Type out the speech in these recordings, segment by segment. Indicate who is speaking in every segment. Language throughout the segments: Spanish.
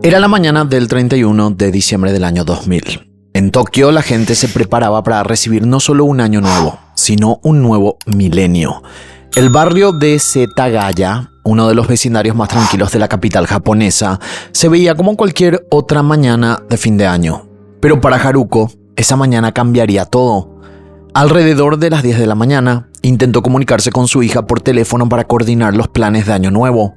Speaker 1: Era la mañana del 31 de diciembre del año 2000. En Tokio la gente se preparaba para recibir no solo un año nuevo, sino un nuevo milenio. El barrio de Setagaya, uno de los vecindarios más tranquilos de la capital japonesa, se veía como cualquier otra mañana de fin de año. Pero para Haruko, esa mañana cambiaría todo. Alrededor de las 10 de la mañana, intentó comunicarse con su hija por teléfono para coordinar los planes de año nuevo.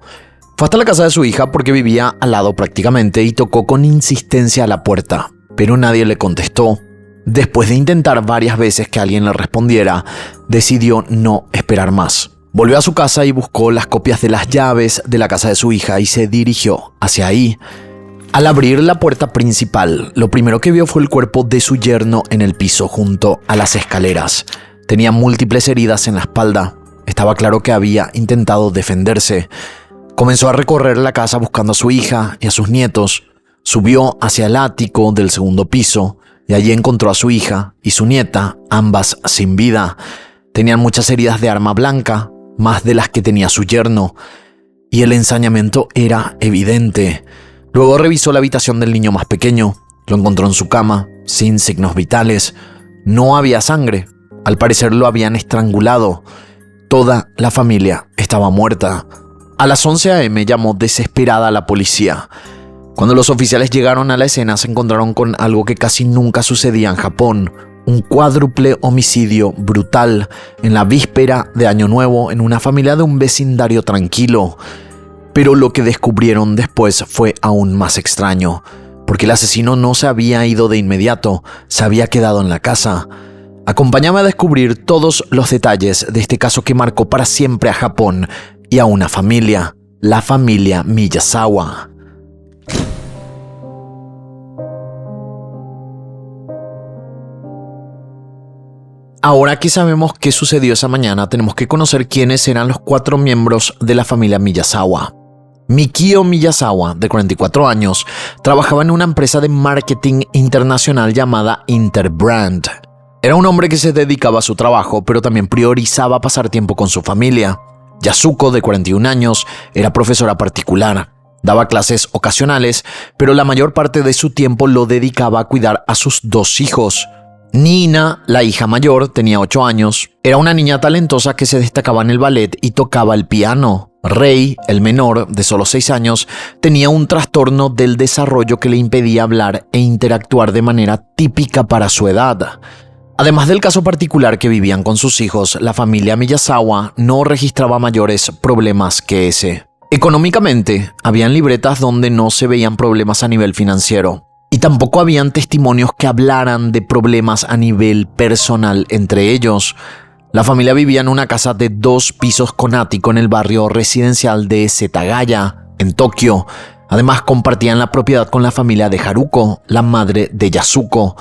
Speaker 1: Fue hasta la casa de su hija porque vivía al lado prácticamente y tocó con insistencia a la puerta, pero nadie le contestó. Después de intentar varias veces que alguien le respondiera, decidió no esperar más. Volvió a su casa y buscó las copias de las llaves de la casa de su hija y se dirigió hacia ahí. Al abrir la puerta principal, lo primero que vio fue el cuerpo de su yerno en el piso junto a las escaleras. Tenía múltiples heridas en la espalda. Estaba claro que había intentado defenderse. Comenzó a recorrer la casa buscando a su hija y a sus nietos. Subió hacia el ático del segundo piso y allí encontró a su hija y su nieta, ambas sin vida. Tenían muchas heridas de arma blanca, más de las que tenía su yerno, y el ensañamiento era evidente. Luego revisó la habitación del niño más pequeño. Lo encontró en su cama, sin signos vitales. No había sangre. Al parecer lo habían estrangulado. Toda la familia estaba muerta. A las 11 a.m. llamó desesperada a la policía. Cuando los oficiales llegaron a la escena se encontraron con algo que casi nunca sucedía en Japón. Un cuádruple homicidio brutal en la víspera de Año Nuevo en una familia de un vecindario tranquilo. Pero lo que descubrieron después fue aún más extraño, porque el asesino no se había ido de inmediato, se había quedado en la casa. Acompáñame a descubrir todos los detalles de este caso que marcó para siempre a Japón y a una familia, la familia Miyazawa. Ahora que sabemos qué sucedió esa mañana, tenemos que conocer quiénes eran los 4 miembros de la familia Miyazawa. Mikio Miyazawa, de 44 años, trabajaba en una empresa de marketing internacional llamada Interbrand. Era un hombre que se dedicaba a su trabajo, pero también priorizaba pasar tiempo con su familia. Yasuko, de 41 años, era profesora particular. Daba clases ocasionales, pero la mayor parte de su tiempo lo dedicaba a cuidar a sus 2 hijos. Nina, la hija mayor, tenía 8 años. Era una niña talentosa que se destacaba en el ballet y tocaba el piano. Rei, el menor, de solo 6 años, tenía un trastorno del desarrollo que le impedía hablar e interactuar de manera típica para su edad. Además del caso particular que vivían con sus hijos, la familia Miyazawa no registraba mayores problemas que ese. Económicamente, habían libretas donde no se veían problemas a nivel financiero. Y tampoco habían testimonios que hablaran de problemas a nivel personal entre ellos. La familia vivía en una casa de 2 pisos con ático en el barrio residencial de Setagaya, en Tokio. Además, compartían la propiedad con la familia de Haruko, la madre de Yasuko.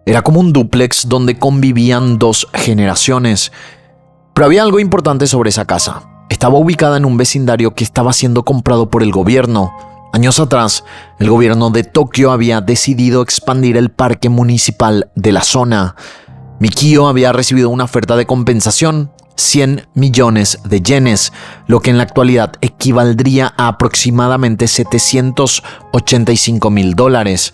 Speaker 1: Era como un dúplex donde convivían 2 generaciones. Pero había algo importante sobre esa casa. Estaba ubicada en un vecindario que estaba siendo comprado por el gobierno. Años atrás, el gobierno de Tokio había decidido expandir el parque municipal de la zona. Mikio había recibido una oferta de compensación, 100 millones de yenes, lo que en la actualidad equivaldría a aproximadamente $785,000.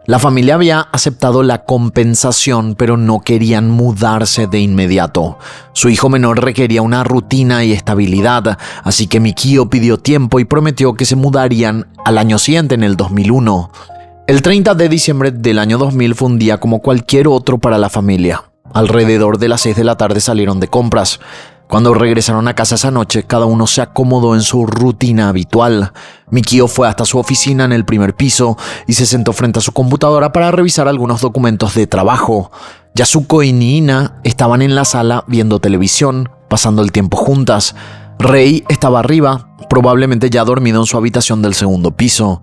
Speaker 1: La familia había aceptado la compensación, pero no querían mudarse de inmediato. Su hijo menor requería una rutina y estabilidad, así que Mikio pidió tiempo y prometió que se mudarían al año siguiente, en el 2001. El 30 de diciembre del año 2000 fue un día como cualquier otro para la familia. Alrededor de las 6 de la tarde salieron de compras. Cuando regresaron a casa esa noche, cada uno se acomodó en su rutina habitual. Mikio fue hasta su oficina en el primer piso y se sentó frente a su computadora para revisar algunos documentos de trabajo. Yasuko y Nina estaban en la sala viendo televisión, pasando el tiempo juntas. Rei estaba arriba, probablemente ya dormido en su habitación del segundo piso.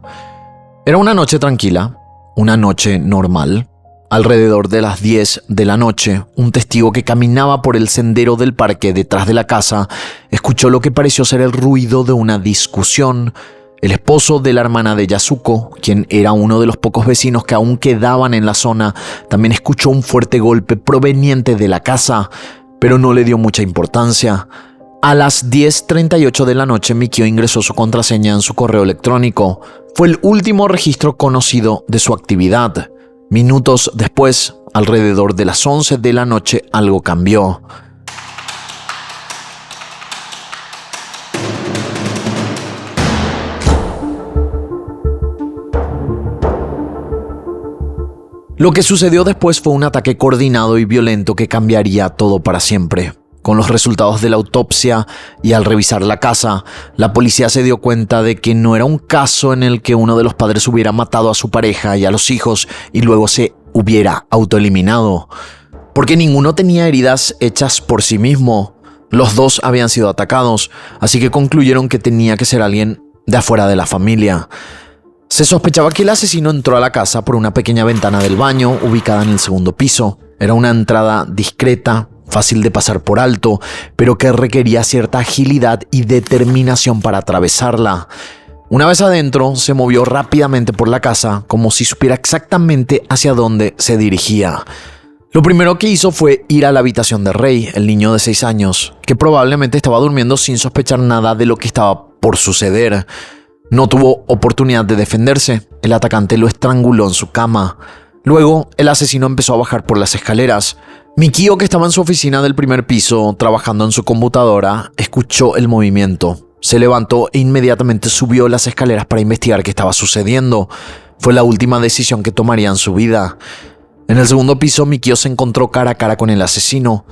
Speaker 1: Era una noche tranquila, una noche normal. Alrededor de las 10 de la noche, un testigo que caminaba por el sendero del parque detrás de la casa escuchó lo que pareció ser el ruido de una discusión. El esposo de la hermana de Yasuko, quien era uno de los pocos vecinos que aún quedaban en la zona, también escuchó un fuerte golpe proveniente de la casa, pero no le dio mucha importancia. A las 10:38 de la noche, Mikio ingresó su contraseña en su correo electrónico. Fue el último registro conocido de su actividad. Minutos después, alrededor de las 11 de la noche, algo cambió. Lo que sucedió después fue un ataque coordinado y violento que cambiaría todo para siempre. Con los resultados de la autopsia y al revisar la casa, la policía se dio cuenta de que no era un caso en el que uno de los padres hubiera matado a su pareja y a los hijos y luego se hubiera autoeliminado, porque ninguno tenía heridas hechas por sí mismo. Los dos habían sido atacados, así que concluyeron que tenía que ser alguien de afuera de la familia. Se sospechaba que el asesino entró a la casa por una pequeña ventana del baño ubicada en el segundo piso. Era una entrada discreta, fácil de pasar por alto, pero que requería cierta agilidad y determinación para atravesarla. Una vez adentro, se movió rápidamente por la casa, como si supiera exactamente hacia dónde se dirigía. Lo primero que hizo fue ir a la habitación de Rey, el niño de 6 años, que probablemente estaba durmiendo sin sospechar nada de lo que estaba por suceder. No tuvo oportunidad de defenderse. El atacante lo estranguló en su cama. Luego, el asesino empezó a bajar por las escaleras. Mikio, que estaba en su oficina del primer piso, trabajando en su computadora, escuchó el movimiento. Se levantó e inmediatamente subió las escaleras para investigar qué estaba sucediendo. Fue la última decisión que tomaría en su vida. En el segundo piso, Mikio se encontró cara a cara con el asesino.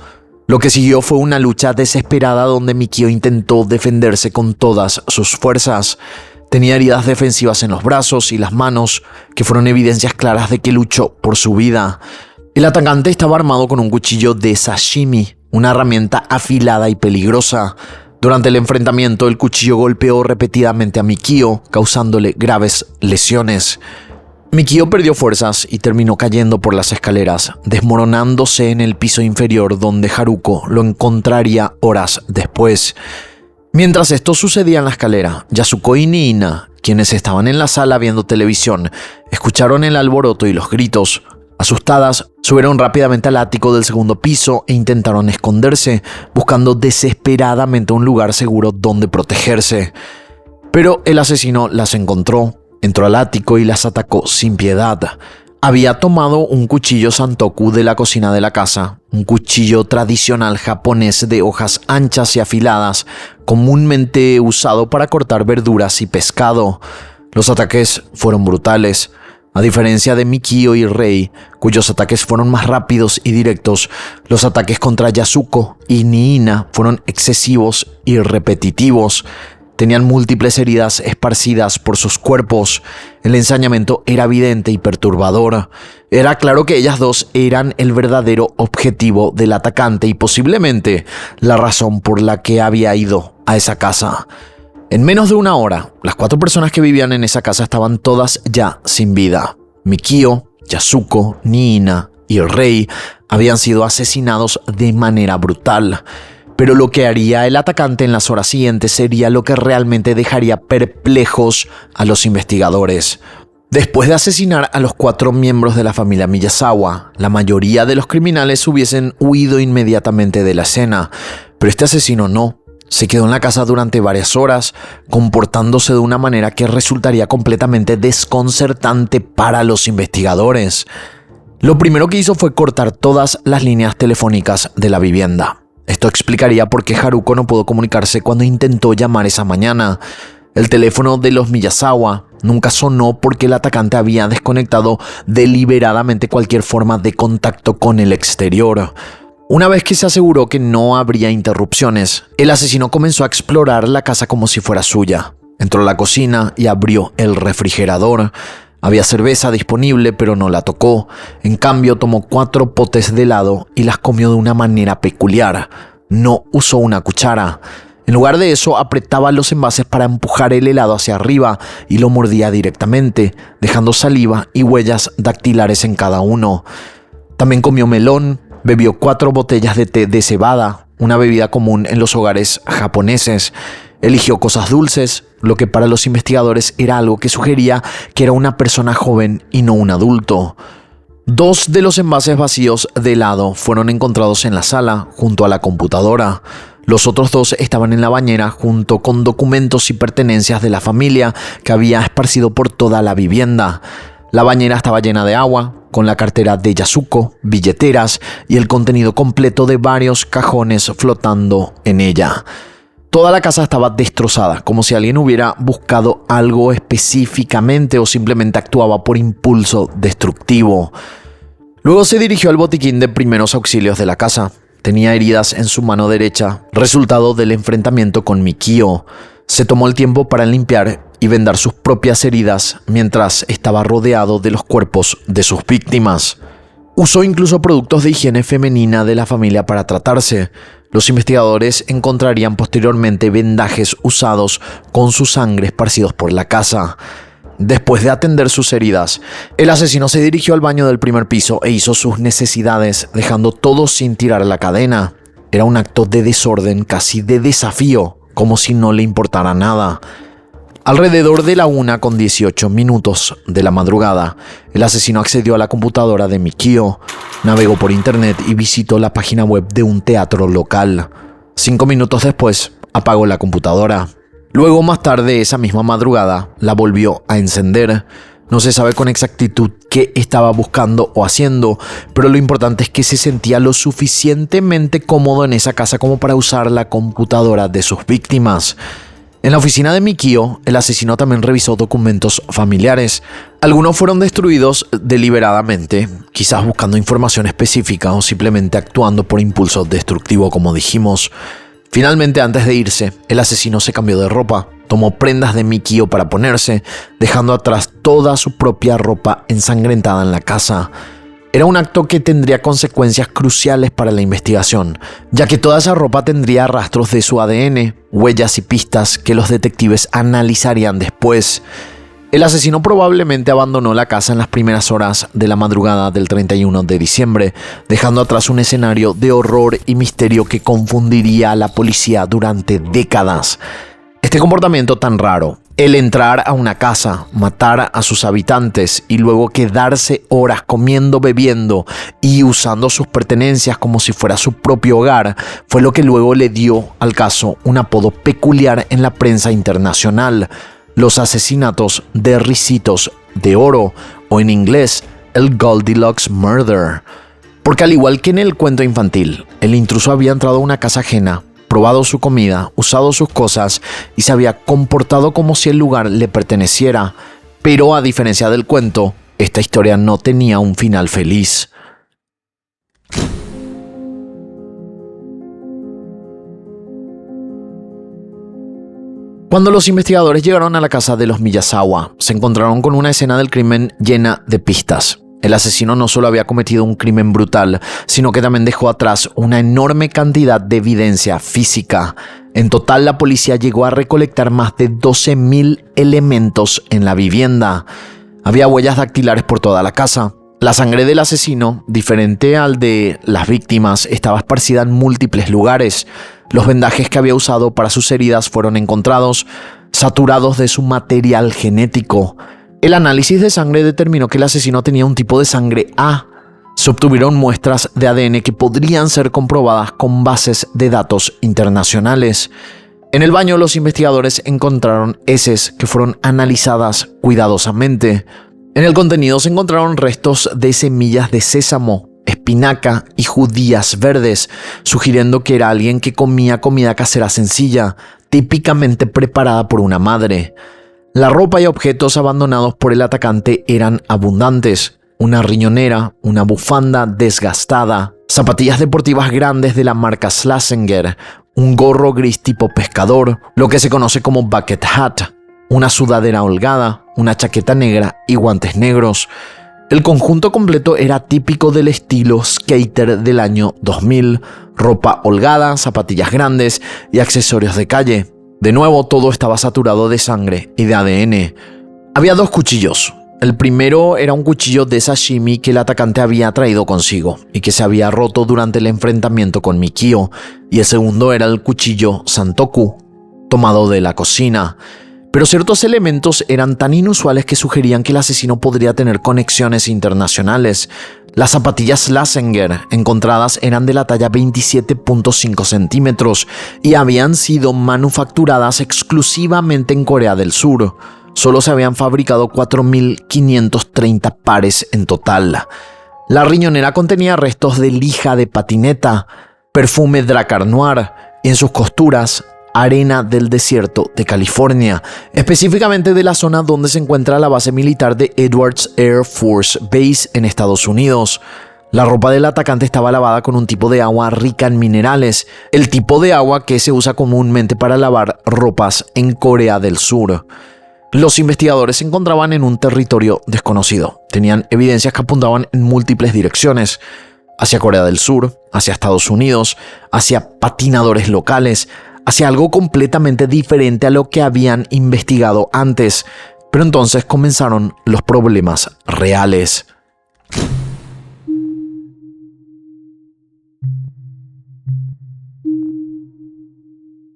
Speaker 1: Lo que siguió fue una lucha desesperada donde Mikio intentó defenderse con todas sus fuerzas. Tenía heridas defensivas en los brazos y las manos, que fueron evidencias claras de que luchó por su vida. El atacante estaba armado con un cuchillo de sashimi, una herramienta afilada y peligrosa. Durante el enfrentamiento, el cuchillo golpeó repetidamente a Mikio, causándole graves lesiones. Mikio perdió fuerzas y terminó cayendo por las escaleras, desmoronándose en el piso inferior donde Haruko lo encontraría horas después. Mientras esto sucedía en la escalera, Yasuko y Niina, quienes estaban en la sala viendo televisión, escucharon el alboroto y los gritos. Asustadas, subieron rápidamente al ático del segundo piso e intentaron esconderse, buscando desesperadamente un lugar seguro donde protegerse. Pero el asesino las encontró, entró al ático y las atacó sin piedad. Había tomado un cuchillo santoku de la cocina de la casa, un cuchillo tradicional japonés de hojas anchas y afiladas, comúnmente usado para cortar verduras y pescado. Los ataques fueron brutales. A diferencia de Mikio y Rei, cuyos ataques fueron más rápidos y directos, los ataques contra Yasuko y Niina fueron excesivos y repetitivos. Tenían múltiples heridas esparcidas por sus cuerpos. El ensañamiento era evidente y perturbador. Era claro que ellas dos eran el verdadero objetivo del atacante y posiblemente la razón por la que había ido a esa casa. En menos de una hora, las 4 personas que vivían en esa casa estaban todas ya sin vida. Mikio, Yasuko, Niina y Rei habían sido asesinados de manera brutal. Pero lo que haría el atacante en las horas siguientes sería lo que realmente dejaría perplejos a los investigadores. Después de asesinar a los 4 miembros de la familia Miyazawa, la mayoría de los criminales hubiesen huido inmediatamente de la escena, pero este asesino no. Se quedó en la casa durante varias horas, comportándose de una manera que resultaría completamente desconcertante para los investigadores. Lo primero que hizo fue cortar todas las líneas telefónicas de la vivienda. Esto explicaría por qué Haruko no pudo comunicarse cuando intentó llamar esa mañana. El teléfono de los Miyazawa nunca sonó porque el atacante había desconectado deliberadamente cualquier forma de contacto con el exterior. Una vez que se aseguró que no habría interrupciones, el asesino comenzó a explorar la casa como si fuera suya. Entró a la cocina y abrió el refrigerador. Había cerveza disponible, pero no la tocó. En cambio, tomó 4 potes de helado y las comió de una manera peculiar. No usó una cuchara. En lugar de eso, apretaba los envases para empujar el helado hacia arriba y lo mordía directamente, dejando saliva y huellas dactilares en cada uno. También comió melón. Bebió 4 botellas de té de cebada, una bebida común en los hogares japoneses. Eligió cosas dulces, lo que para los investigadores era algo que sugería que era una persona joven y no un adulto. 2 de los envases vacíos de helado fueron encontrados en la sala, junto a la computadora. Los otros dos estaban en la bañera junto con documentos y pertenencias de la familia que había esparcido por toda la vivienda. La bañera estaba llena de agua, con la cartera de Yasuko, billeteras y el contenido completo de varios cajones flotando en ella. Toda la casa estaba destrozada, como si alguien hubiera buscado algo específicamente o simplemente actuaba por impulso destructivo. Luego se dirigió al botiquín de primeros auxilios de la casa. Tenía heridas en su mano derecha, resultado del enfrentamiento con Mikio. Se tomó el tiempo para limpiar y vendar sus propias heridas mientras estaba rodeado de los cuerpos de sus víctimas. Usó incluso productos de higiene femenina de la familia para tratarse. Los investigadores encontrarían posteriormente vendajes usados con su sangre esparcidos por la casa. Después de atender sus heridas, el asesino se dirigió al baño del primer piso e hizo sus necesidades, dejando todo sin tirar la cadena. Era un acto de desorden, casi de desafío, como si no le importara nada. Alrededor de la 1:18 de la madrugada, el asesino accedió a la computadora de Mikio, navegó por internet y visitó la página web de un teatro local. 5 minutos después, apagó la computadora. Luego, más tarde esa misma madrugada, la volvió a encender. No se sabe con exactitud qué estaba buscando o haciendo, pero lo importante es que se sentía lo suficientemente cómodo en esa casa como para usar la computadora de sus víctimas. En la oficina de Mikio, el asesino también revisó documentos familiares. Algunos fueron destruidos deliberadamente, quizás buscando información específica o simplemente actuando por impulso destructivo, como dijimos. Finalmente, antes de irse, el asesino se cambió de ropa, tomó prendas de Mikio para ponerse, dejando atrás toda su propia ropa ensangrentada en la casa. Era un acto que tendría consecuencias cruciales para la investigación, ya que toda esa ropa tendría rastros de su ADN, huellas y pistas que los detectives analizarían después. El asesino probablemente abandonó la casa en las primeras horas de la madrugada del 31 de diciembre, dejando atrás un escenario de horror y misterio que confundiría a la policía durante décadas. Este comportamiento tan raro, el entrar a una casa, matar a sus habitantes y luego quedarse horas comiendo, bebiendo y usando sus pertenencias como si fuera su propio hogar, fue lo que luego le dio al caso un apodo peculiar en la prensa internacional: los asesinatos de ricitos de oro, o en inglés, el Goldilocks Murder. Porque al igual que en el cuento infantil, el intruso había entrado a una casa ajena, probado su comida, usado sus cosas y se había comportado como si el lugar le perteneciera. Pero a diferencia del cuento, esta historia no tenía un final feliz. Cuando los investigadores llegaron a la casa de los Miyazawa, se encontraron con una escena del crimen llena de pistas. El asesino no solo había cometido un crimen brutal, sino que también dejó atrás una enorme cantidad de evidencia física. En total, la policía llegó a recolectar más de 12.000 elementos en la vivienda. Había huellas dactilares por toda la casa. La sangre del asesino, diferente al de las víctimas, estaba esparcida en múltiples lugares. Los vendajes que había usado para sus heridas fueron encontrados, saturados de su material genético. El análisis de sangre determinó que el asesino tenía un tipo de sangre A. Se obtuvieron muestras de ADN que podrían ser comprobadas con bases de datos internacionales. En el baño, los investigadores encontraron heces que fueron analizadas cuidadosamente. En el contenido se encontraron restos de semillas de sésamo, espinaca y judías verdes, sugiriendo que era alguien que comía comida casera sencilla, típicamente preparada por una madre. La ropa y objetos abandonados por el atacante eran abundantes: una riñonera, una bufanda desgastada, zapatillas deportivas grandes de la marca Schlesinger, un gorro gris tipo pescador, lo que se conoce como bucket hat, una sudadera holgada, una chaqueta negra y guantes negros. El conjunto completo era típico del estilo skater del año 2000, ropa holgada, zapatillas grandes y accesorios de calle. De nuevo, todo estaba saturado de sangre y de ADN. Había 2 cuchillos. El primero era un cuchillo de sashimi que el atacante había traído consigo y que se había roto durante el enfrentamiento con Mikio, y el segundo era el cuchillo santoku, tomado de la cocina. Pero ciertos elementos eran tan inusuales que sugerían que el asesino podría tener conexiones internacionales. Las zapatillas Lasenger encontradas eran de la talla 27.5 centímetros y habían sido manufacturadas exclusivamente en Corea del Sur. Solo se habían fabricado 4.530 pares en total. La riñonera contenía restos de lija de patineta, perfume Drakkar Noir y en sus costuras arena del desierto de California, específicamente de la zona donde se encuentra la base militar de Edwards Air Force Base en Estados Unidos. La ropa del atacante estaba lavada con un tipo de agua rica en minerales, el tipo de agua que se usa comúnmente para lavar ropas en Corea del Sur. Los investigadores se encontraban en un territorio desconocido. Tenían evidencias que apuntaban en múltiples direcciones: hacia Corea del Sur, hacia Estados Unidos, hacia patinadores locales, hacia algo completamente diferente a lo que habían investigado antes. Pero entonces comenzaron los problemas reales.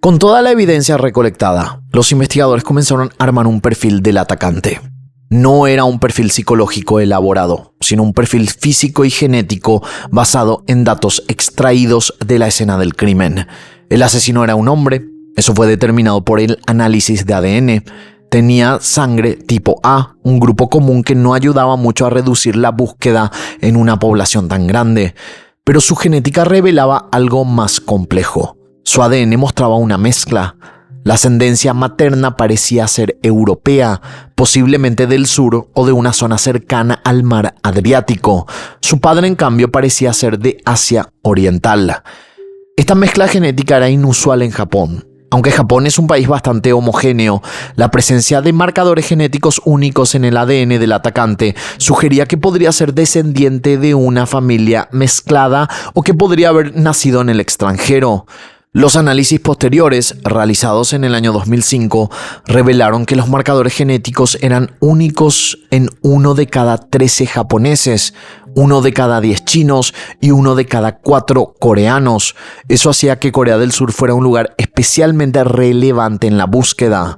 Speaker 1: Con toda la evidencia recolectada, los investigadores comenzaron a armar un perfil del atacante. No era un perfil psicológico elaborado, sino un perfil físico y genético basado en datos extraídos de la escena del crimen. El asesino era un hombre, eso fue determinado por el análisis de ADN. Tenía sangre tipo A, un grupo común que no ayudaba mucho a reducir la búsqueda en una población tan grande. Pero su genética revelaba algo más complejo. Su ADN mostraba una mezcla. La ascendencia materna parecía ser europea, posiblemente del sur o de una zona cercana al mar Adriático. Su padre, en cambio, parecía ser de Asia Oriental. Esta mezcla genética era inusual en Japón. Aunque Japón es un país bastante homogéneo, la presencia de marcadores genéticos únicos en el ADN del atacante sugería que podría ser descendiente de una familia mezclada o que podría haber nacido en el extranjero. Los análisis posteriores, realizados en el año 2005, revelaron que los marcadores genéticos eran únicos en 1 de cada 13 japoneses, 1 de cada 10 chinos y 1 de cada 4 coreanos. Eso hacía que Corea del Sur fuera un lugar especialmente relevante en la búsqueda.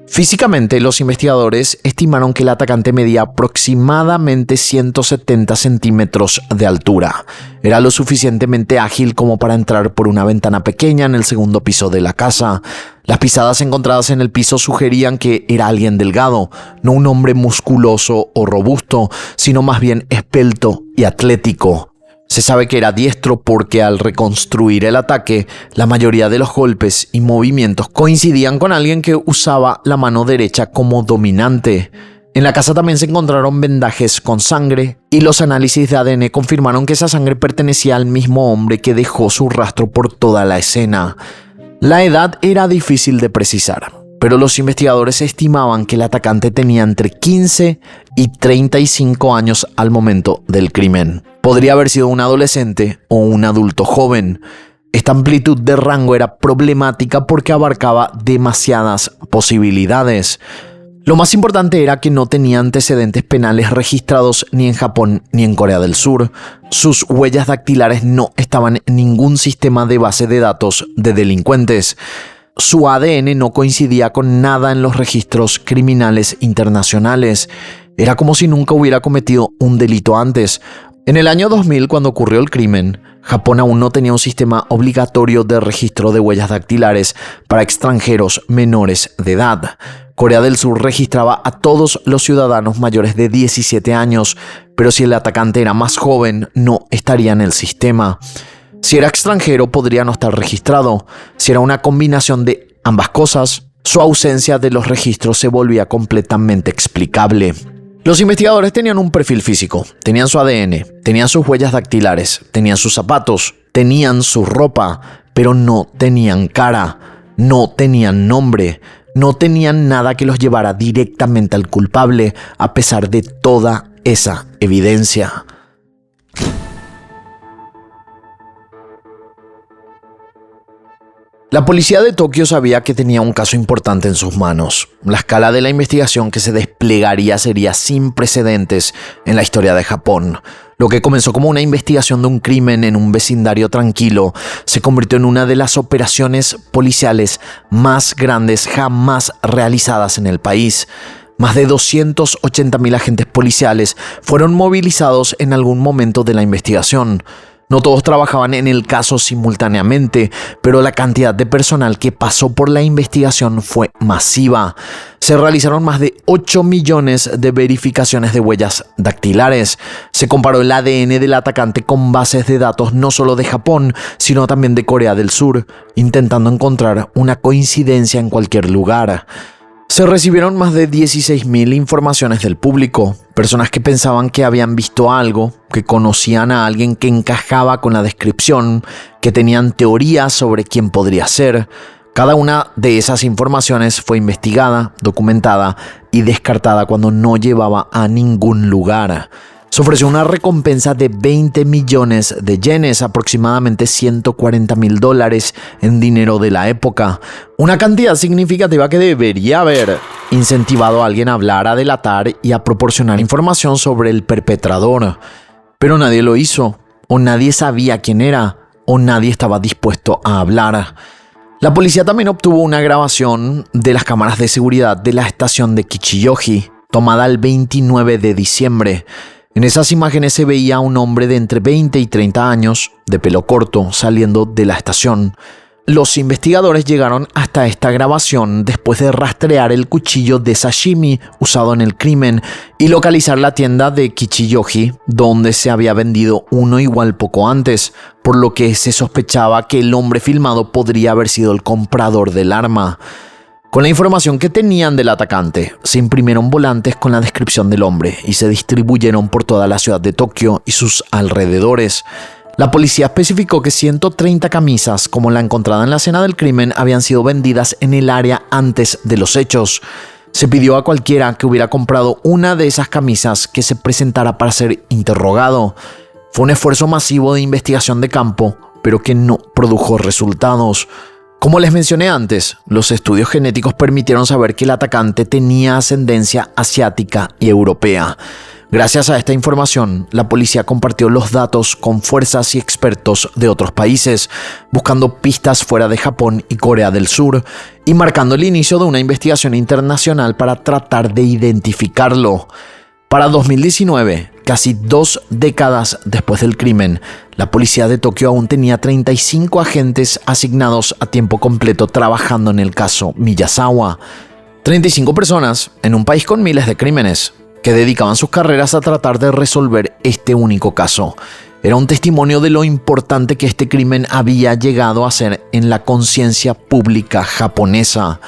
Speaker 1: Físicamente, los investigadores estimaron que el atacante medía aproximadamente 170 centímetros de altura. Era lo suficientemente ágil como para entrar por una ventana pequeña en el segundo piso de la casa. Las pisadas encontradas en el piso sugerían que era alguien delgado, no un hombre musculoso o robusto, sino más bien esbelto y atlético. Se sabe que era diestro porque al reconstruir el ataque, la mayoría de los golpes y movimientos coincidían con alguien que usaba la mano derecha como dominante. En la casa también se encontraron vendajes con sangre y los análisis de ADN confirmaron que esa sangre pertenecía al mismo hombre que dejó su rastro por toda la escena. La edad era difícil de precisar, pero los investigadores estimaban que el atacante tenía entre 15 y 35 años al momento del crimen. Podría haber sido un adolescente o un adulto joven. Esta amplitud de rango era problemática porque abarcaba demasiadas posibilidades. Lo más importante era que no tenía antecedentes penales registrados ni en Japón ni en Corea del Sur. Sus huellas dactilares no estaban en ningún sistema de base de datos de delincuentes. Su ADN no coincidía con nada en los registros criminales internacionales. Era como si nunca hubiera cometido un delito antes. En el año 2000, cuando ocurrió el crimen, Japón aún no tenía un sistema obligatorio de registro de huellas dactilares para extranjeros menores de edad. Corea del Sur registraba a todos los ciudadanos mayores de 17 años, pero si el atacante era más joven, no estaría en el sistema. Si era extranjero, podría no estar registrado. Si era una combinación de ambas cosas, su ausencia de los registros se volvía completamente explicable. Los investigadores tenían un perfil físico, tenían su ADN, tenían sus huellas dactilares, tenían sus zapatos, tenían su ropa, pero no tenían cara, no tenían nombre, no tenían nada que los llevara directamente al culpable, a pesar de toda esa evidencia. La policía de Tokio sabía que tenía un caso importante en sus manos. La escala de la investigación que se desplegaría sería sin precedentes en la historia de Japón. Lo que comenzó como una investigación de un crimen en un vecindario tranquilo se convirtió en una de las operaciones policiales más grandes jamás realizadas en el país. Más de 280.000 agentes policiales fueron movilizados en algún momento de la investigación. No todos trabajaban en el caso simultáneamente, pero la cantidad de personal que pasó por la investigación fue masiva. Se realizaron más de 8 millones de verificaciones de huellas dactilares. Se comparó el ADN del atacante con bases de datos no solo de Japón, sino también de Corea del Sur, intentando encontrar una coincidencia en cualquier lugar. Se recibieron más de 16.000 informaciones del público, personas que pensaban que habían visto algo, que conocían a alguien que encajaba con la descripción, que tenían teorías sobre quién podría ser. Cada una de esas informaciones fue investigada, documentada y descartada cuando no llevaba a ningún lugar. Se ofreció una recompensa de 20 millones de yenes, aproximadamente $140.000 en dinero de la época. Una cantidad significativa que debería haber incentivado a alguien a hablar, a delatar y a proporcionar información sobre el perpetrador. Pero nadie lo hizo, o nadie sabía quién era, o nadie estaba dispuesto a hablar. La policía también obtuvo una grabación de las cámaras de seguridad de la estación de Kichiyoji, tomada el 29 de diciembre. En esas imágenes se veía a un hombre de entre 20 y 30 años, de pelo corto, saliendo de la estación. Los investigadores llegaron hasta esta grabación después de rastrear el cuchillo de sashimi usado en el crimen y localizar la tienda de Kichiyoji, donde se había vendido uno igual poco antes, por lo que se sospechaba que el hombre filmado podría haber sido el comprador del arma. Con la información que tenían del atacante, se imprimieron volantes con la descripción del hombre y se distribuyeron por toda la ciudad de Tokio y sus alrededores. La policía especificó que 130 camisas, como la encontrada en la escena del crimen, habían sido vendidas en el área antes de los hechos. Se pidió a cualquiera que hubiera comprado una de esas camisas que se presentara para ser interrogado. Fue un esfuerzo masivo de investigación de campo, pero que no produjo resultados. Como les mencioné antes, los estudios genéticos permitieron saber que el atacante tenía ascendencia asiática y europea. Gracias a esta información, la policía compartió los datos con fuerzas y expertos de otros países, buscando pistas fuera de Japón y Corea del Sur, y marcando el inicio de una investigación internacional para tratar de identificarlo. Para 2019, casi 2 décadas después del crimen, la policía de Tokio aún tenía 35 agentes asignados a tiempo completo trabajando en el caso Miyazawa. 35 personas en un país con miles de crímenes que dedicaban sus carreras a tratar de resolver este único caso. Era un testimonio de lo importante que este crimen había llegado a ser en la conciencia pública japonesa.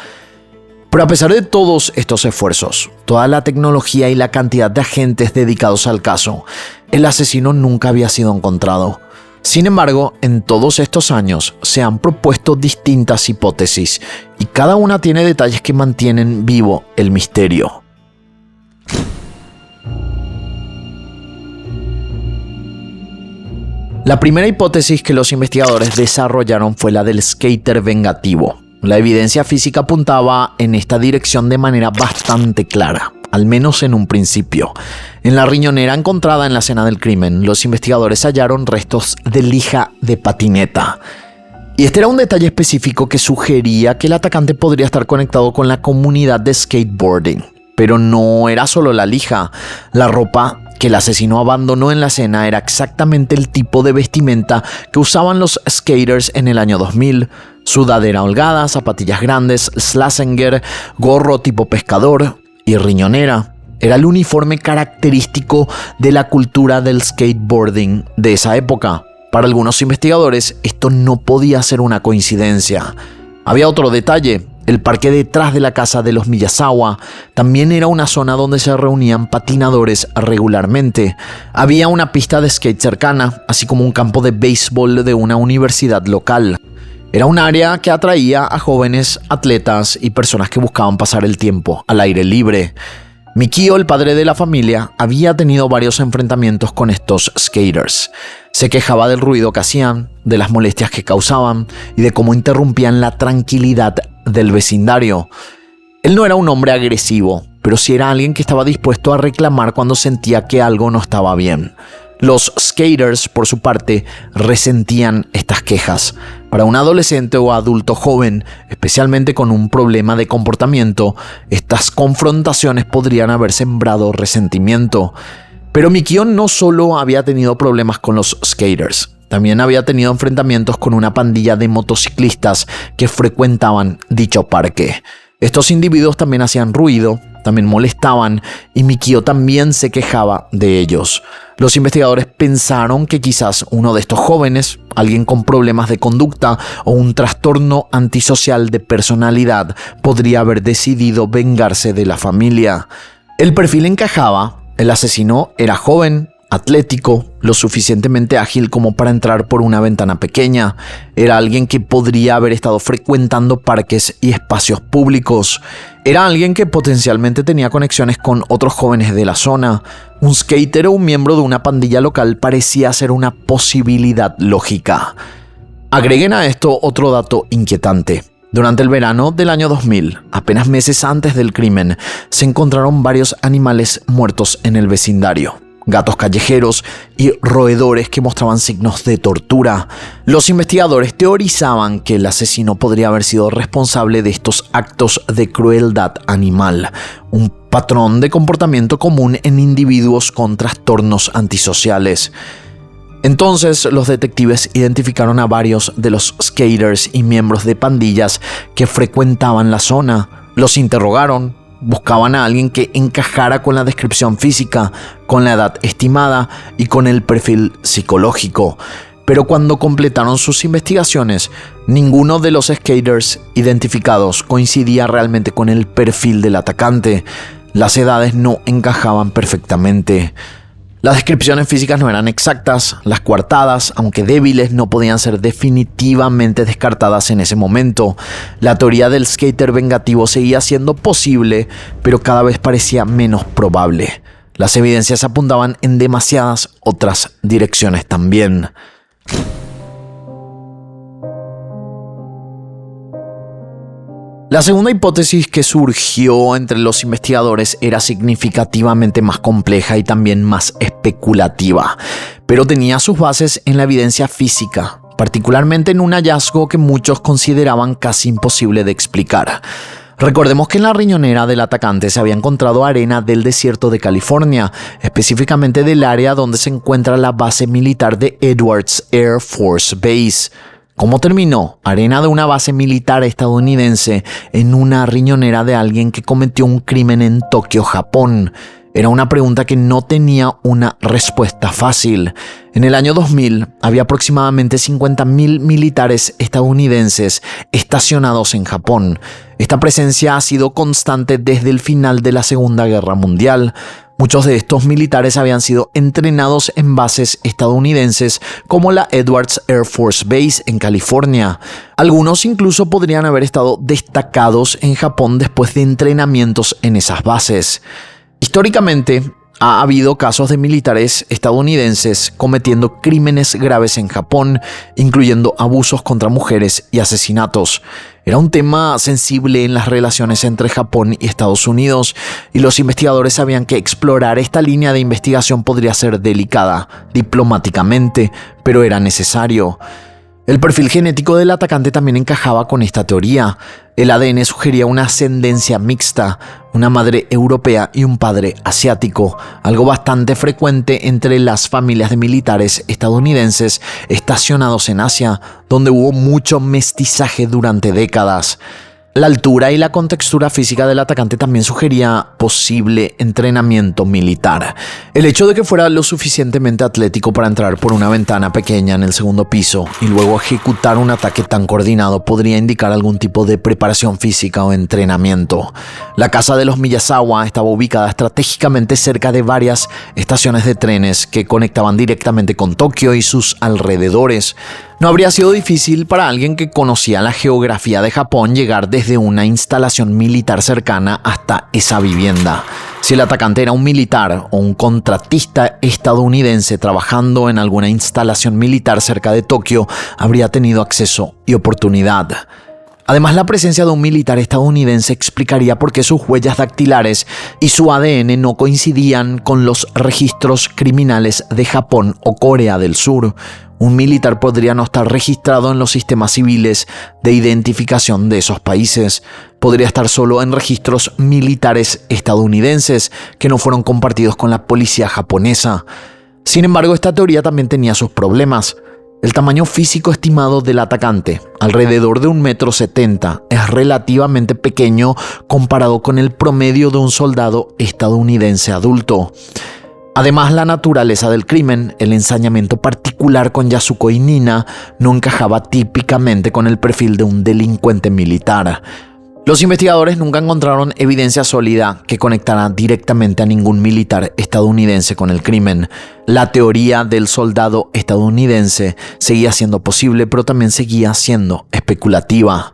Speaker 1: Pero a pesar de todos estos esfuerzos, toda la tecnología y la cantidad de agentes dedicados al caso, el asesino nunca había sido encontrado. Sin embargo, en todos estos años se han propuesto distintas hipótesis y cada una tiene detalles que mantienen vivo el misterio. La primera hipótesis que los investigadores desarrollaron fue la del skater vengativo. La evidencia física apuntaba en esta dirección de manera bastante clara, al menos en un principio. En la riñonera encontrada en la escena del crimen, los investigadores hallaron restos de lija de patineta. Y este era un detalle específico que sugería que el atacante podría estar conectado con la comunidad de skateboarding. Pero no era solo la lija. La ropa que el asesino abandonó en la escena era exactamente el tipo de vestimenta que usaban los skaters en el año 2000. Sudadera holgada, zapatillas grandes, Schlesinger, gorro tipo pescador y riñonera. Era el uniforme característico de la cultura del skateboarding de esa época. Para algunos investigadores, esto no podía ser una coincidencia. Había otro detalle. El parque detrás de la casa de los Miyazawa también era una zona donde se reunían patinadores regularmente. Había una pista de skate cercana, así como un campo de béisbol de una universidad local. Era un área que atraía a jóvenes atletas y personas que buscaban pasar el tiempo al aire libre. Mikio, el padre de la familia, había tenido varios enfrentamientos con estos skaters. Se quejaba del ruido que hacían, de las molestias que causaban y de cómo interrumpían la tranquilidad del vecindario. Él no era un hombre agresivo, pero sí era alguien que estaba dispuesto a reclamar cuando sentía que algo no estaba bien. Los skaters, por su parte, resentían estas quejas. Para un adolescente o adulto joven, especialmente con un problema de comportamiento, estas confrontaciones podrían haber sembrado resentimiento. Pero Mikio no solo había tenido problemas con los skaters, también había tenido enfrentamientos con una pandilla de motociclistas que frecuentaban dicho parque. Estos individuos también hacían ruido, también molestaban y Mikio también se quejaba de ellos. Los investigadores pensaron que quizás uno de estos jóvenes, alguien con problemas de conducta o un trastorno antisocial de personalidad, podría haber decidido vengarse de la familia. El perfil encajaba, el asesino era joven, atlético, lo suficientemente ágil como para entrar por una ventana pequeña. Era alguien que podría haber estado frecuentando parques y espacios públicos. Era alguien que potencialmente tenía conexiones con otros jóvenes de la zona. Un skater o un miembro de una pandilla local parecía ser una posibilidad lógica. Agreguen a esto otro dato inquietante. Durante el verano del año 2000, apenas meses antes del crimen, se encontraron varios animales muertos en el vecindario. Gatos callejeros y roedores que mostraban signos de tortura. Los investigadores teorizaban que el asesino podría haber sido responsable de estos actos de crueldad animal, un patrón de comportamiento común en individuos con trastornos antisociales. Entonces, los detectives identificaron a varios de los skaters y miembros de pandillas que frecuentaban la zona. Los interrogaron. Buscaban a alguien que encajara con la descripción física, con la edad estimada y con el perfil psicológico. Pero cuando completaron sus investigaciones, ninguno de los skaters identificados coincidía realmente con el perfil del atacante. Las edades no encajaban perfectamente. Las descripciones físicas no eran exactas, las coartadas, aunque débiles, no podían ser definitivamente descartadas en ese momento. La teoría del skater vengativo seguía siendo posible, pero cada vez parecía menos probable. Las evidencias apuntaban en demasiadas otras direcciones también. La segunda hipótesis que surgió entre los investigadores era significativamente más compleja y también más especulativa, pero tenía sus bases en la evidencia física, particularmente en un hallazgo que muchos consideraban casi imposible de explicar. Recordemos que en la riñonera del atacante se había encontrado arena del desierto de California, específicamente del área donde se encuentra la base militar de Edwards Air Force Base. ¿Cómo terminó arena de una base militar estadounidense en una riñonera de alguien que cometió un crimen en Tokio, Japón? Era una pregunta que no tenía una respuesta fácil. En el año 2000 había aproximadamente 50.000 militares estadounidenses estacionados en Japón. Esta presencia ha sido constante desde el final de la Segunda Guerra Mundial. Muchos de estos militares habían sido entrenados en bases estadounidenses como la Edwards Air Force Base en California. Algunos incluso podrían haber estado destacados en Japón después de entrenamientos en esas bases. Históricamente, ha habido casos de militares estadounidenses cometiendo crímenes graves en Japón, incluyendo abusos contra mujeres y asesinatos. Era un tema sensible en las relaciones entre Japón y Estados Unidos, y los investigadores sabían que explorar esta línea de investigación podría ser delicada diplomáticamente, pero era necesario. El perfil genético del atacante también encajaba con esta teoría. El ADN sugería una ascendencia mixta, una madre europea y un padre asiático, algo bastante frecuente entre las familias de militares estadounidenses estacionados en Asia, donde hubo mucho mestizaje durante décadas. La altura y la contextura física del atacante también sugería posible entrenamiento militar. El hecho de que fuera lo suficientemente atlético para entrar por una ventana pequeña en el segundo piso y luego ejecutar un ataque tan coordinado podría indicar algún tipo de preparación física o entrenamiento. La casa de los Miyazawa estaba ubicada estratégicamente cerca de varias estaciones de trenes que conectaban directamente con Tokio y sus alrededores. No habría sido difícil para alguien que conocía la geografía de Japón llegar desde una instalación militar cercana hasta esa vivienda. Si el atacante era un militar o un contratista estadounidense trabajando en alguna instalación militar cerca de Tokio, habría tenido acceso y oportunidad. Además, la presencia de un militar estadounidense explicaría por qué sus huellas dactilares y su ADN no coincidían con los registros criminales de Japón o Corea del Sur. Un militar podría no estar registrado en los sistemas civiles de identificación de esos países. Podría estar solo en registros militares estadounidenses que no fueron compartidos con la policía japonesa. Sin embargo, esta teoría también tenía sus problemas. El tamaño físico estimado del atacante, alrededor de 1,70 m, es relativamente pequeño comparado con el promedio de un soldado estadounidense adulto. Además, la naturaleza del crimen, el ensañamiento particular con Yasuko y Nina, no encajaba típicamente con el perfil de un delincuente militar. Los investigadores nunca encontraron evidencia sólida que conectara directamente a ningún militar estadounidense con el crimen. La teoría del soldado estadounidense seguía siendo posible, pero también seguía siendo especulativa.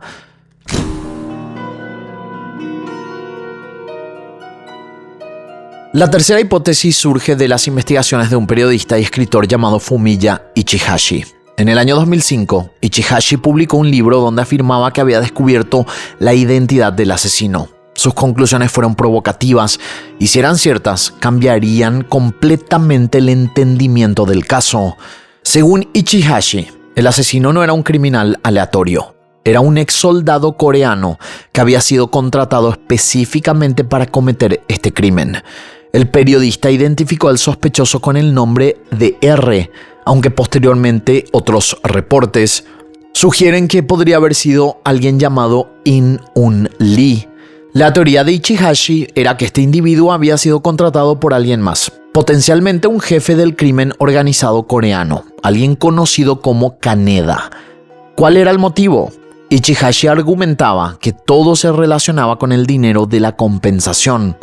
Speaker 1: La tercera hipótesis surge de las investigaciones de un periodista y escritor llamado Fumiya Ichihashi. En el año 2005, Ichihashi publicó un libro donde afirmaba que había descubierto la identidad del asesino. Sus conclusiones fueron provocativas y, si eran ciertas, cambiarían completamente el entendimiento del caso. Según Ichihashi, el asesino no era un criminal aleatorio. Era un ex soldado coreano que había sido contratado específicamente para cometer este crimen. El periodista identificó al sospechoso con el nombre de R, aunque posteriormente otros reportes sugieren que podría haber sido alguien llamado In-un Lee. La teoría de Ichihashi era que este individuo había sido contratado por alguien más, potencialmente un jefe del crimen organizado coreano, alguien conocido como Kaneda. ¿Cuál era el motivo? Ichihashi argumentaba que todo se relacionaba con el dinero de la compensación.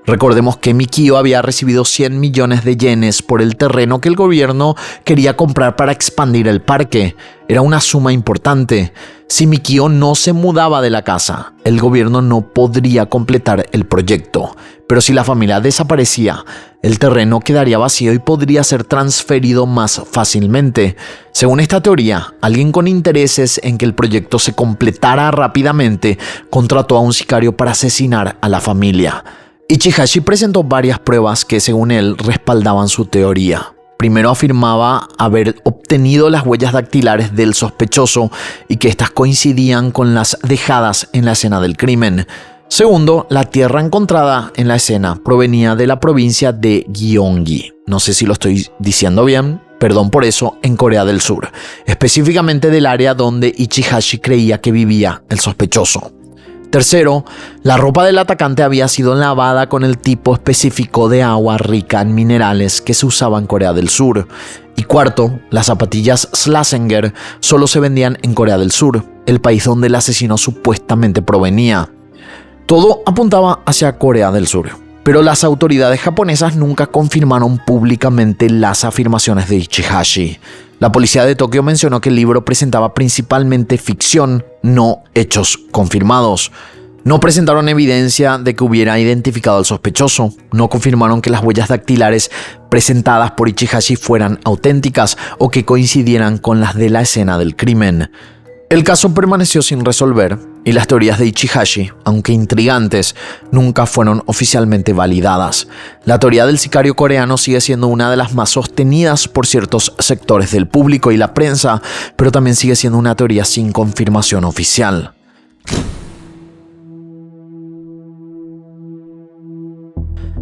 Speaker 1: Recordemos que Mikio había recibido 100 millones de yenes por el terreno que el gobierno quería comprar para expandir el parque. Era una suma importante. Si Mikio no se mudaba de la casa, el gobierno no podría completar el proyecto. Pero si la familia desaparecía, el terreno quedaría vacío y podría ser transferido más fácilmente. Según esta teoría, alguien con intereses en que el proyecto se completara rápidamente contrató a un sicario para asesinar a la familia. Ichihashi presentó varias pruebas que, según él, respaldaban su teoría. Primero, afirmaba haber obtenido las huellas dactilares del sospechoso y que éstas coincidían con las dejadas en la escena del crimen. Segundo, la tierra encontrada en la escena provenía de la provincia de Gyeonggi. No sé si lo estoy diciendo bien, perdón por eso, en Corea del Sur, específicamente del área donde Ichihashi creía que vivía el sospechoso. Tercero, la ropa del atacante había sido lavada con el tipo específico de agua rica en minerales que se usaba en Corea del Sur. Y cuarto, las zapatillas Schlesinger solo se vendían en Corea del Sur, el país donde el asesino supuestamente provenía. Todo apuntaba hacia Corea del Sur, pero las autoridades japonesas nunca confirmaron públicamente las afirmaciones de Ichihashi. La policía de Tokio mencionó que el libro presentaba principalmente ficción, no hechos confirmados. No presentaron evidencia de que hubiera identificado al sospechoso. No confirmaron que las huellas dactilares presentadas por Ichihashi fueran auténticas o que coincidieran con las de la escena del crimen. El caso permaneció sin resolver y las teorías de Ichihashi, aunque intrigantes, nunca fueron oficialmente validadas. La teoría del sicario coreano sigue siendo una de las más sostenidas por ciertos sectores del público y la prensa, pero también sigue siendo una teoría sin confirmación oficial.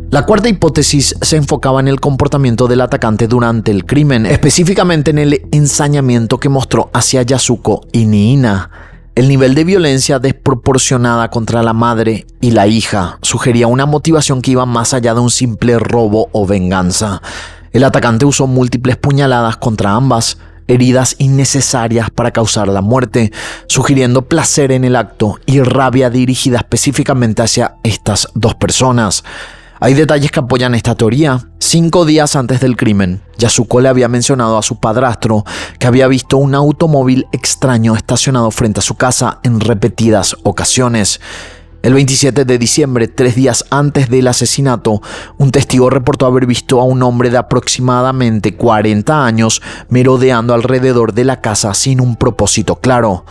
Speaker 1: La cuarta hipótesis se enfocaba en el comportamiento del atacante durante el crimen, específicamente en el ensañamiento que mostró hacia Yasuko y Nina. El nivel de violencia desproporcionada contra la madre y la hija sugería una motivación que iba más allá de un simple robo o venganza. El atacante usó múltiples puñaladas contra ambas, heridas innecesarias para causar la muerte, sugiriendo placer en el acto y rabia dirigida específicamente hacia estas dos personas. Hay detalles que apoyan esta teoría. 5 días antes del crimen, Yasuko le había mencionado a su padrastro que había visto un automóvil extraño estacionado frente a su casa en repetidas ocasiones. El 27 de diciembre, 3 días antes del asesinato, un testigo reportó haber visto a un hombre de aproximadamente 40 años merodeando alrededor de la casa sin un propósito claro.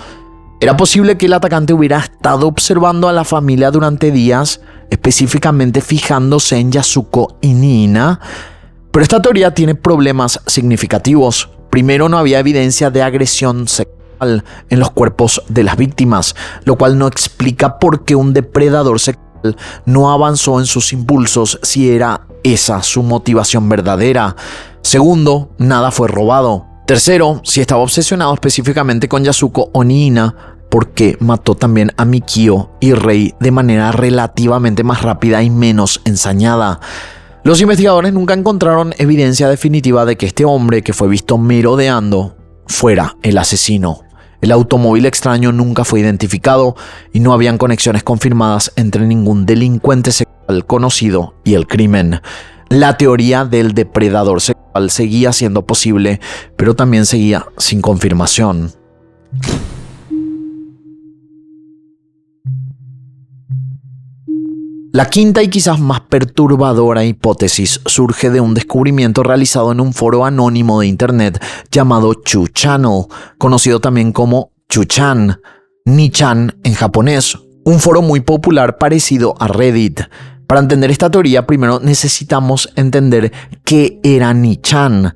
Speaker 1: Era posible que el atacante hubiera estado observando a la familia durante días, específicamente fijándose en Yasuko y Nina, pero esta teoría tiene problemas significativos. Primero, no había evidencia de agresión sexual en los cuerpos de las víctimas, lo cual no explica por qué un depredador sexual no avanzó en sus impulsos si era esa su motivación verdadera. Segundo, nada fue robado. Tercero, si estaba obsesionado específicamente con Yasuko o Nina, porque mató también a Mikio y Rei de manera relativamente más rápida y menos ensañada. Los investigadores nunca encontraron evidencia definitiva de que este hombre que fue visto merodeando fuera el asesino. El automóvil extraño nunca fue identificado y no habían conexiones confirmadas entre ningún delincuente sexual conocido y el crimen. La teoría del depredador sexual seguía siendo posible, pero también seguía sin confirmación. La quinta y quizás más perturbadora hipótesis surge de un descubrimiento realizado en un foro anónimo de internet llamado Chu Channel, conocido también como Chuchan, Nichan en japonés, un foro muy popular parecido a Reddit. Para entender esta teoría, primero necesitamos entender qué era Nichan.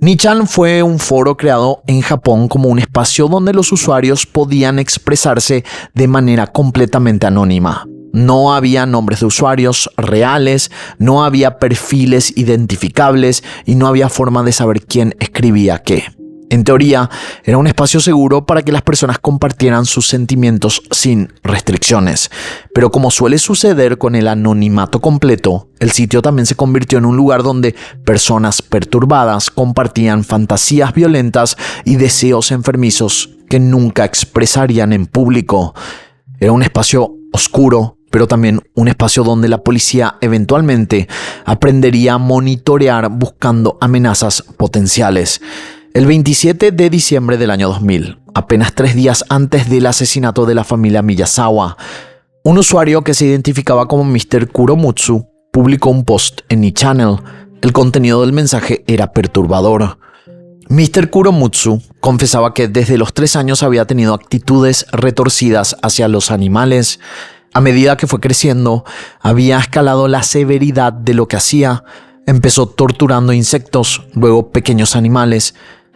Speaker 1: Nichan fue un foro creado en Japón como un espacio donde los usuarios podían expresarse de manera completamente anónima. No había nombres de usuarios reales, no había perfiles identificables y no había forma de saber quién escribía qué. En teoría, era un espacio seguro para que las personas compartieran sus sentimientos sin restricciones. Pero como suele suceder con el anonimato completo, el sitio también se convirtió en un lugar donde personas perturbadas compartían fantasías violentas y deseos enfermizos que nunca expresarían en público. Era un espacio oscuro, pero también un espacio donde la policía eventualmente aprendería a monitorear buscando amenazas potenciales. El 27 de diciembre del año 2000, apenas 3 días antes del asesinato de la familia Miyazawa, un usuario que se identificaba como Mr. Kuromutsu publicó un post en eChannel. El contenido del mensaje era perturbador. Mr. Kuromutsu confesaba que desde los 3 años había tenido actitudes retorcidas hacia los animales. A medida que fue creciendo, había escalado la severidad de lo que hacía. Empezó torturando insectos, luego pequeños animales,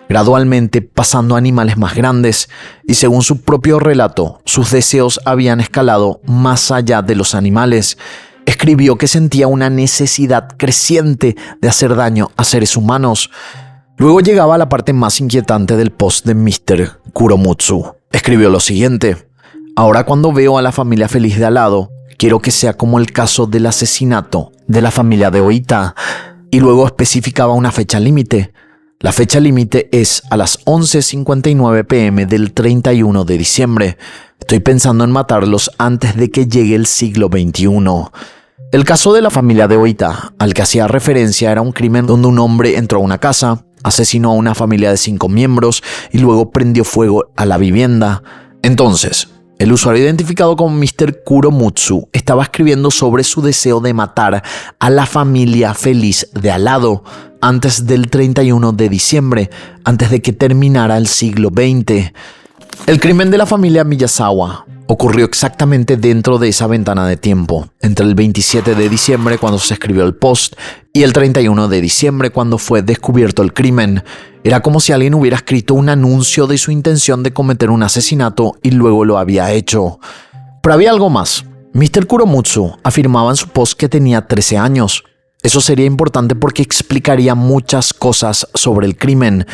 Speaker 1: gradualmente pasando a animales más grandes, y según su propio relato, sus deseos habían escalado más allá de los animales. Escribió que sentía una necesidad creciente de hacer daño a seres humanos. Luego llegaba a la parte más inquietante del post de Mr. Kuromutsu. Escribió lo siguiente: ahora cuando veo a la familia feliz de al lado, quiero que sea como el caso del asesinato de la familia de Oita. Y luego especificaba una fecha límite. La fecha límite es a las 11:59 p.m. del 31 de diciembre. Estoy pensando en matarlos antes de que llegue el siglo XXI. El caso de la familia de Oita, al que hacía referencia, era un crimen donde un hombre entró a una casa, asesinó a una familia de 5 miembros y luego prendió fuego a la vivienda. Entonces, el usuario identificado como Mr. Kuromutsu estaba escribiendo sobre su deseo de matar a la familia feliz de al lado antes del 31 de diciembre, antes de que terminara el siglo XX. El crimen de la familia Miyazawa ocurrió exactamente dentro de esa ventana de tiempo, entre el 27 de diciembre cuando se escribió el post y el 31 de diciembre cuando fue descubierto el crimen. Era como si alguien hubiera escrito un anuncio de su intención de cometer un asesinato y luego lo había hecho. Pero había algo más. Mr. Kuromutsu afirmaba en su post que tenía 13 años. Eso sería importante porque explicaría muchas cosas sobre el crimen.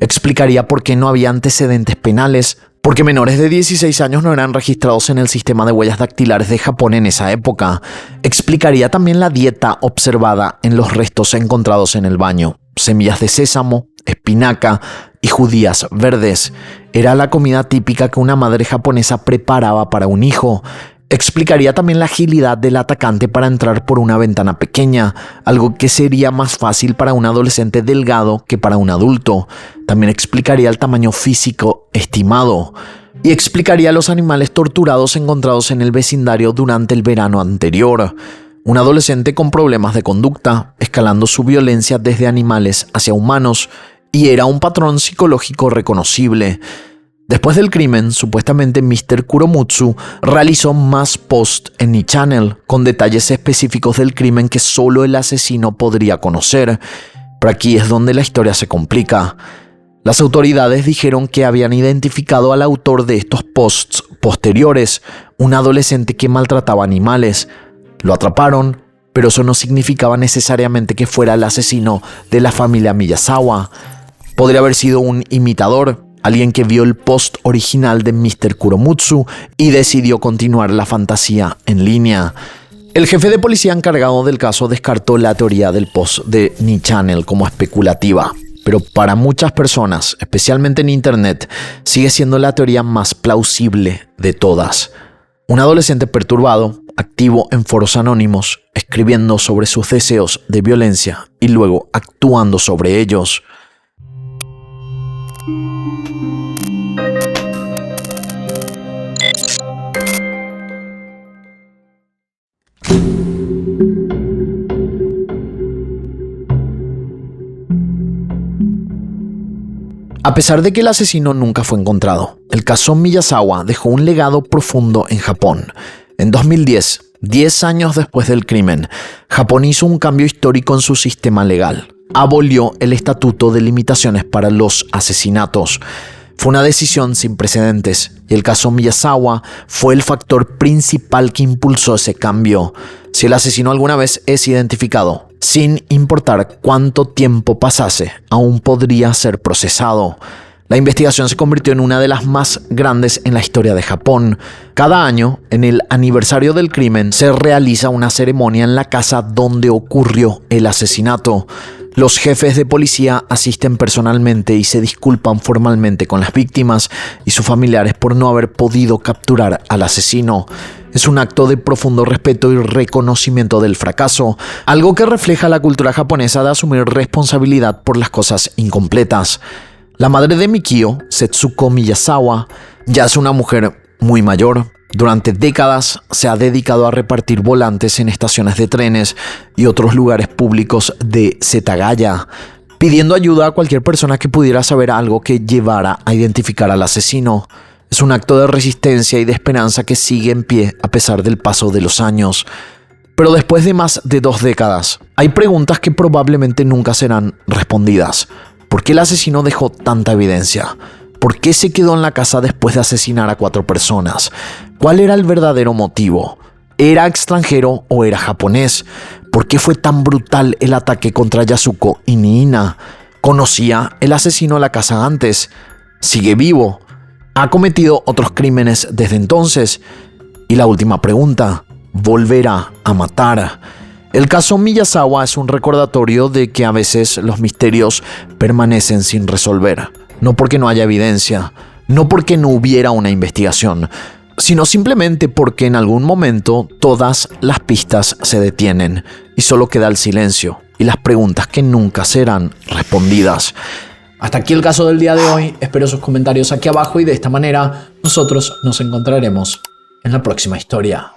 Speaker 1: Explicaría por qué no había antecedentes penales, porque menores de 16 años no eran registrados en el sistema de huellas dactilares de Japón en esa época. Explicaría también la dieta observada en los restos encontrados en el baño. Semillas de sésamo, espinaca y judías verdes. Era la comida típica que una madre japonesa preparaba para un hijo. Explicaría también la agilidad del atacante para entrar por una ventana pequeña, algo que sería más fácil para un adolescente delgado que para un adulto. También explicaría el tamaño físico estimado. Y explicaría los animales torturados encontrados en el vecindario durante el verano anterior. Un adolescente con problemas de conducta, escalando su violencia desde animales hacia humanos, y era un patrón psicológico reconocible. Después del crimen, supuestamente Mr. Kuromutsu realizó más posts en Nichannel con detalles específicos del crimen que solo el asesino podría conocer. Pero aquí es donde la historia se complica. Las autoridades dijeron que habían identificado al autor de estos posts posteriores, un adolescente que maltrataba animales. Lo atraparon, pero eso no significaba necesariamente que fuera el asesino de la familia Miyazawa. Podría haber sido un imitador, alguien que vio el post original de Mr. Kuromutsu y decidió continuar la fantasía en línea. El jefe de policía encargado del caso descartó la teoría del post de Nichannel como especulativa, pero para muchas personas, especialmente en internet, sigue siendo la teoría más plausible de todas. Un adolescente perturbado, activo en foros anónimos, escribiendo sobre sus deseos de violencia y luego actuando sobre ellos. A pesar de que el asesino nunca fue encontrado, el caso Miyazawa dejó un legado profundo en Japón. En 2010, 10 años después del crimen, Japón hizo un cambio histórico en su sistema legal. Abolió el Estatuto de Limitaciones para los Asesinatos. Fue una decisión sin precedentes y el caso Miyazawa fue el factor principal que impulsó ese cambio. Si el asesino alguna vez es identificado, sin importar cuánto tiempo pasase, aún podría ser procesado. La investigación se convirtió en una de las más grandes en la historia de Japón. Cada año, en el aniversario del crimen, se realiza una ceremonia en la casa donde ocurrió el asesinato. Los jefes de policía asisten personalmente y se disculpan formalmente con las víctimas y sus familiares por no haber podido capturar al asesino. Es un acto de profundo respeto y reconocimiento del fracaso, algo que refleja la cultura japonesa de asumir responsabilidad por las cosas incompletas. La madre de Mikio, Setsuko Miyazawa, ya es una mujer muy mayor. Durante décadas se ha dedicado a repartir volantes en estaciones de trenes y otros lugares públicos de Setagaya, pidiendo ayuda a cualquier persona que pudiera saber algo que llevara a identificar al asesino. Es un acto de resistencia y de esperanza que sigue en pie a pesar del paso de los años. Pero después de más de 2 décadas, hay preguntas que probablemente nunca serán respondidas. ¿Por qué el asesino dejó tanta evidencia? ¿Por qué se quedó en la casa después de asesinar a 4 personas? ¿Cuál era el verdadero motivo? ¿Era extranjero o era japonés? ¿Por qué fue tan brutal el ataque contra Yasuko y Niina? ¿Conocía el asesino la casa antes? ¿Sigue vivo? ¿Ha cometido otros crímenes desde entonces? Y la última pregunta, ¿volverá a matar? El caso Miyazawa es un recordatorio de que a veces los misterios permanecen sin resolver. No porque no haya evidencia, no porque no hubiera una investigación, sino simplemente porque en algún momento todas las pistas se detienen y solo queda el silencio y las preguntas que nunca serán respondidas. Hasta aquí el caso del día de hoy. Espero sus comentarios aquí abajo y de esta manera nosotros nos encontraremos en la próxima historia.